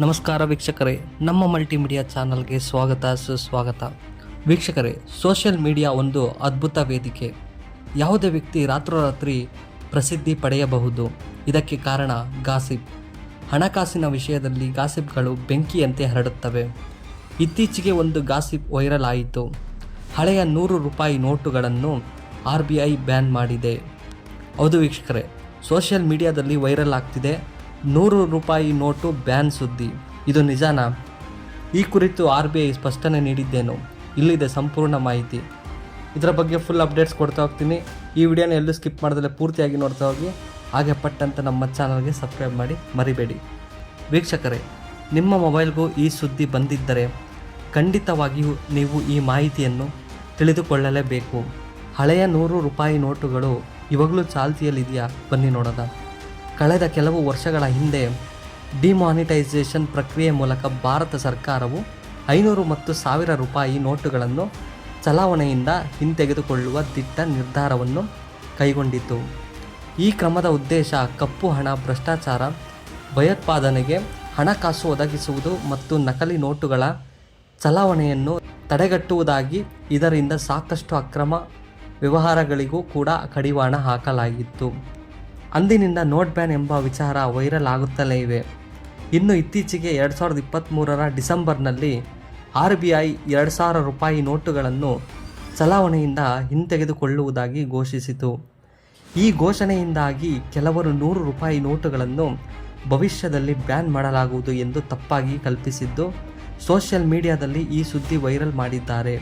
ನಮಸ್ಕಾರ ವೀಕ್ಷಕರೇ, ನಮ್ಮ ಮಲ್ಟಿಮೀಡಿಯಾ ಚಾನಲ್ಗೆ ಸ್ವಾಗತ ಸುಸ್ವಾಗತ. ವೀಕ್ಷಕರೇ, ಸೋಷಿಯಲ್ ಮೀಡಿಯಾ ಒಂದು ಅದ್ಭುತ ವೇದಿಕೆ. ಯಾವುದೇ ವ್ಯಕ್ತಿ ರಾತ್ರೋರಾತ್ರಿ ಪ್ರಸಿದ್ಧಿ ಪಡೆಯಬಹುದು. ಇದಕ್ಕೆ ಕಾರಣ ಗಾಸಿಪ್. ಹಣಕಾಸಿನ ವಿಷಯದಲ್ಲಿ ಗಾಸಿಪ್ಗಳು ಬೆಂಕಿಯಂತೆ ಹರಡುತ್ತವೆ. ಇತ್ತೀಚೆಗೆ ಒಂದು ಗಾಸಿಪ್ ವೈರಲ್ ಆಯಿತು. ಹಳೆಯ 100 ರೂಪಾಯಿ ನೋಟುಗಳನ್ನು RBI ಬ್ಯಾನ್ ಮಾಡಿದೆ. ಹೌದು ವೀಕ್ಷಕರೇ, ಸೋಷಿಯಲ್ ಮೀಡಿಯಾದಲ್ಲಿ ವೈರಲ್ ಆಗ್ತಿದೆ 100 ರೂಪಾಯಿ ನೋಟು ಬ್ಯಾನ್ ಸುದ್ದಿ. ಇದು ನಿಜಾನಾ? ಈ ಕುರಿತು RBI ಸ್ಪಷ್ಟನೆ ನೀಡಿದ್ದೇನು? ಇಲ್ಲಿದೆ ಸಂಪೂರ್ಣ ಮಾಹಿತಿ. ಇದರ ಬಗ್ಗೆ ಫುಲ್ ಅಪ್ಡೇಟ್ಸ್ ಕೊಡ್ತಾ ಹೋಗ್ತೀನಿ. ಈ ವಿಡಿಯೋನ ಎಲ್ಲೂ ಸ್ಕಿಪ್ ಮಾಡಿದ್ರೆ ಪೂರ್ತಿಯಾಗಿ ನೋಡ್ತಾ ಹೋಗಿ. ಹಾಗೆ ಪಟ್ಟಂತ ನಮ್ಮ ಚಾನಲ್ಗೆ ಸಬ್ಸ್ಕ್ರೈಬ್ ಮಾಡಿ ಮರಿಬೇಡಿ. ವೀಕ್ಷಕರೇ, ನಿಮ್ಮ ಮೊಬೈಲ್ಗೂ ಈ ಸುದ್ದಿ ಬಂದಿದ್ದರೆ ಖಂಡಿತವಾಗಿಯೂ ನೀವು ಈ ಮಾಹಿತಿಯನ್ನು ತಿಳಿದುಕೊಳ್ಳಲೇಬೇಕು. ಹಳೆಯ 100 ರೂಪಾಯಿ ನೋಟುಗಳು ಇವಾಗಲೂ ಚಾಲ್ತಿಯಲ್ಲಿದೆಯಾ? ಬನ್ನಿ ನೋಡೋಣ. ಕಳೆದ ಕೆಲವು ವರ್ಷಗಳ ಹಿಂದೆ ಡಿಮಾನಿಟೈಸೇಷನ್ ಪ್ರಕ್ರಿಯೆ ಮೂಲಕ ಭಾರತ ಸರ್ಕಾರವು 500 ಮತ್ತು 1000 ರೂಪಾಯಿ ನೋಟುಗಳನ್ನು ಚಲಾವಣೆಯಿಂದ ಹಿಂತೆಗೆದುಕೊಳ್ಳುವ ದಿಟ್ಟ ನಿರ್ಧಾರವನ್ನು ಕೈಗೊಂಡಿತು. ಈ ಕ್ರಮದ ಉದ್ದೇಶ ಕಪ್ಪು ಹಣ, ಭ್ರಷ್ಟಾಚಾರ, ಭಯೋತ್ಪಾದನೆಗೆ ಹಣಕಾಸು ಒದಗಿಸುವುದು ಮತ್ತು ನಕಲಿ ನೋಟುಗಳ ಚಲಾವಣೆಯನ್ನು ತಡೆಗಟ್ಟುವುದಾಗಿ. ಇದರಿಂದ ಸಾಕಷ್ಟು ಅಕ್ರಮ ವ್ಯವಹಾರಗಳಿಗೂ ಕೂಡ ಕಡಿವಾಣ ಹಾಕಲಾಗಿತ್ತು. ಅಂದಿನಿಂದ ನೋಟ್ ಬ್ಯಾನ್ ಎಂಬ ವಿಚಾರ ವೈರಲ್ ಆಗುತ್ತಲೇ ಇವೆ. ಇನ್ನು ಇತ್ತೀಚೆಗೆ 2023 ಡಿಸೆಂಬರ್ನಲ್ಲಿ RBI 2000 ರೂಪಾಯಿ ನೋಟುಗಳನ್ನು ಚಲಾವಣೆಯಿಂದ ಹಿಂತೆಗೆದುಕೊಳ್ಳುವುದಾಗಿ ಘೋಷಿಸಿತು. ಈ ಘೋಷಣೆಯಿಂದಾಗಿ ಕೆಲವರು 100 ರೂಪಾಯಿ ನೋಟುಗಳನ್ನು ಭವಿಷ್ಯದಲ್ಲಿ ಬ್ಯಾನ್ ಮಾಡಲಾಗುವುದು ಎಂದು ತಪ್ಪಾಗಿ ಕಲ್ಪಿಸಿದ್ದು ಸೋಷಿಯಲ್ ಮೀಡಿಯಾದಲ್ಲಿ ಈ ಸುದ್ದಿ ವೈರಲ್ ಮಾಡಿದ್ದಾರೆ.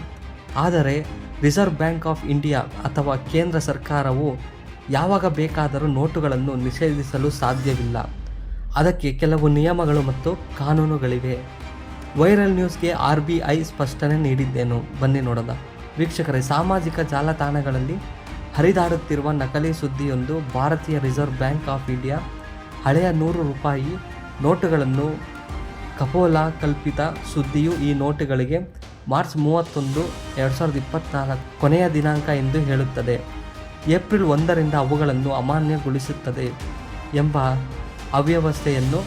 ಆದರೆ ರಿಸರ್ವ್ ಬ್ಯಾಂಕ್ ಆಫ್ ಇಂಡಿಯಾ ಅಥವಾ ಕೇಂದ್ರ ಸರ್ಕಾರವು ಯಾವಾಗ ಬೇಕಾದರೂ ನೋಟುಗಳನ್ನು ನಿಷೇಧಿಸಲು ಸಾಧ್ಯವಿಲ್ಲ. ಅದಕ್ಕೆ ಕೆಲವು ನಿಯಮಗಳು ಮತ್ತು ಕಾನೂನುಗಳಿವೆ. ವೈರಲ್ ನ್ಯೂಸ್ಗೆ RBI ಸ್ಪಷ್ಟನೆ ನೀಡಿದ್ದೇನು? ಬನ್ನಿ ನೋಡೋಣ. ವೀಕ್ಷಕರೇ, ಸಾಮಾಜಿಕ ಜಾಲತಾಣಗಳಲ್ಲಿ ಹರಿದಾಡುತ್ತಿರುವ ನಕಲಿ ಸುದ್ದಿಯೊಂದು. ಭಾರತೀಯ ರಿಸರ್ವ್ ಬ್ಯಾಂಕ್ ಆಫ್ ಇಂಡಿಯಾ ಹಳೆಯ 100 ರೂಪಾಯಿ ನೋಟುಗಳನ್ನು ಕಪೋಲ ಕಲ್ಪಿತ ಸುದ್ದಿಯು ಈ ನೋಟುಗಳಿಗೆ ಮಾರ್ಚ್ 31, 2024 ಕೊನೆಯ ದಿನಾಂಕ ಎಂದು ಹೇಳುತ್ತದೆ. ಏಪ್ರಿಲ್ 1ರಿಂದ ಅವುಗಳನ್ನು ಅಮಾನ್ಯಗೊಳಿಸುತ್ತದೆ ಎಂಬ ಅವ್ಯವಸ್ಥೆಯನ್ನು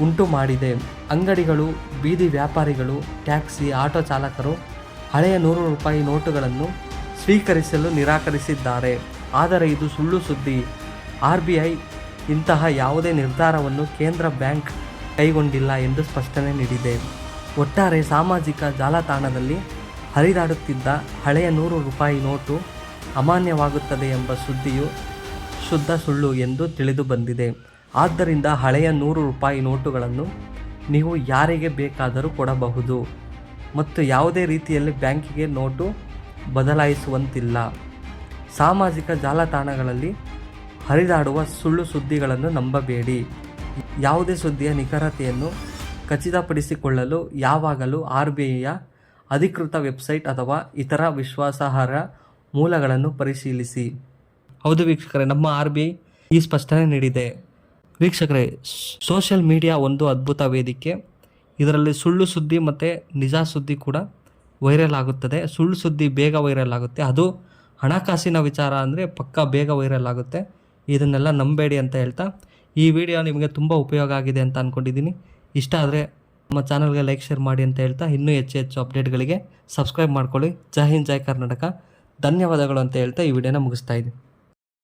ಉಂಟು ಮಾಡಿದೆ. ಅಂಗಡಿಗಳು, ಬೀದಿ ವ್ಯಾಪಾರಿಗಳು, ಟ್ಯಾಕ್ಸಿ, ಆಟೋ ಚಾಲಕರು ಹಳೆಯ 100 ರೂಪಾಯಿ ನೋಟುಗಳನ್ನು ಸ್ವೀಕರಿಸಲು ನಿರಾಕರಿಸಿದ್ದಾರೆ. ಆದರೆ ಇದು ಸುಳ್ಳು ಸುದ್ದಿ. RBI ಇಂತಹ ಯಾವುದೇ ನಿರ್ಧಾರವನ್ನು ಕೇಂದ್ರ ಬ್ಯಾಂಕ್ ಕೈಗೊಂಡಿಲ್ಲ ಎಂದು ಸ್ಪಷ್ಟನೆ ನೀಡಿದೆ. ಒಟ್ಟಾರೆ ಸಾಮಾಜಿಕ ಜಾಲತಾಣದಲ್ಲಿ ಹರಿದಾಡುತ್ತಿದ್ದ ಹಳೆಯ 100 ರೂಪಾಯಿ ನೋಟು ಅಮಾನ್ಯವಾಗುತ್ತದೆ ಎಂಬ ಸುದ್ದಿಯು ಶುದ್ಧ ಸುಳ್ಳು ಎಂದು ತಿಳಿದು ಬಂದಿದೆ. ಆದ್ದರಿಂದ ಹಳೆಯ 100 ರೂಪಾಯಿ ನೋಟುಗಳನ್ನು ನೀವು ಯಾರಿಗೆ ಬೇಕಾದರೂ ಕೊಡಬಹುದು ಮತ್ತು ಯಾವುದೇ ರೀತಿಯಲ್ಲಿ ಬ್ಯಾಂಕಿಗೆ ನೋಟು ಬದಲಾಯಿಸುವಂತಿಲ್ಲ. ಸಾಮಾಜಿಕ ಜಾಲತಾಣಗಳಲ್ಲಿ ಹರಿದಾಡುವ ಸುಳ್ಳು ಸುದ್ದಿಗಳನ್ನು ನಂಬಬೇಡಿ. ಯಾವುದೇ ಸುದ್ದಿಯ ನಿಖರತೆಯನ್ನು ಖಚಿತಪಡಿಸಿಕೊಳ್ಳಲು ಯಾವಾಗಲೂ RBIಯ ಅಧಿಕೃತ ವೆಬ್ಸೈಟ್ ಅಥವಾ ಇತರ ವಿಶ್ವಾಸಾರ್ಹ ಮೂಲಗಳನ್ನು ಪರಿಶೀಲಿಸಿ. ಹೌದು ವೀಕ್ಷಕರೇ, ನಮ್ಮ RBI ಈ ಸ್ಪಷ್ಟನೆ ನೀಡಿದೆ. ವೀಕ್ಷಕರೇ, ಸೋಷಿಯಲ್ ಮೀಡಿಯಾ ಒಂದು ಅದ್ಭುತ ವೇದಿಕೆ. ಇದರಲ್ಲಿ ಸುಳ್ಳು ಸುದ್ದಿ ಮತ್ತು ನಿಜ ಸುದ್ದಿ ಕೂಡ ವೈರಲ್ ಆಗುತ್ತದೆ. ಸುಳ್ಳು ಸುದ್ದಿ ಬೇಗ ವೈರಲ್ ಆಗುತ್ತೆ. ಅದು ಹಣಕಾಸಿನ ವಿಚಾರ ಅಂದರೆ ಪಕ್ಕಾ ಬೇಗ ವೈರಲ್ ಆಗುತ್ತೆ. ಇದನ್ನೆಲ್ಲ ನಂಬೇಡಿ ಅಂತ ಹೇಳ್ತಾ, ಈ ವಿಡಿಯೋ ನಿಮಗೆ ತುಂಬ ಉಪಯೋಗ ಆಗಿದೆ ಅಂತ ಅಂದ್ಕೊಂಡಿದ್ದೀನಿ. ಇಷ್ಟ ಆದರೆ ನಮ್ಮ ಚಾನಲ್ಗೆ ಲೈಕ್, ಶೇರ್ ಮಾಡಿ ಅಂತ ಹೇಳ್ತಾ, ಇನ್ನೂ ಹೆಚ್ಚು ಅಪ್ಡೇಟ್ಗಳಿಗೆ ಸಬ್ಸ್ಕ್ರೈಬ್ ಮಾಡ್ಕೊಳ್ಳಿ. ಜೈ ಹಿಂದ್, ಜೈ ಕರ್ನಾಟಕ. ಧನ್ಯವಾದಗಳು ಅಂತ ಹೇಳ್ತಾ ಈ ವಿಡಿಯೋನ ಮುಗಿಸ್ತಾ ಇದ್ದೀನಿ.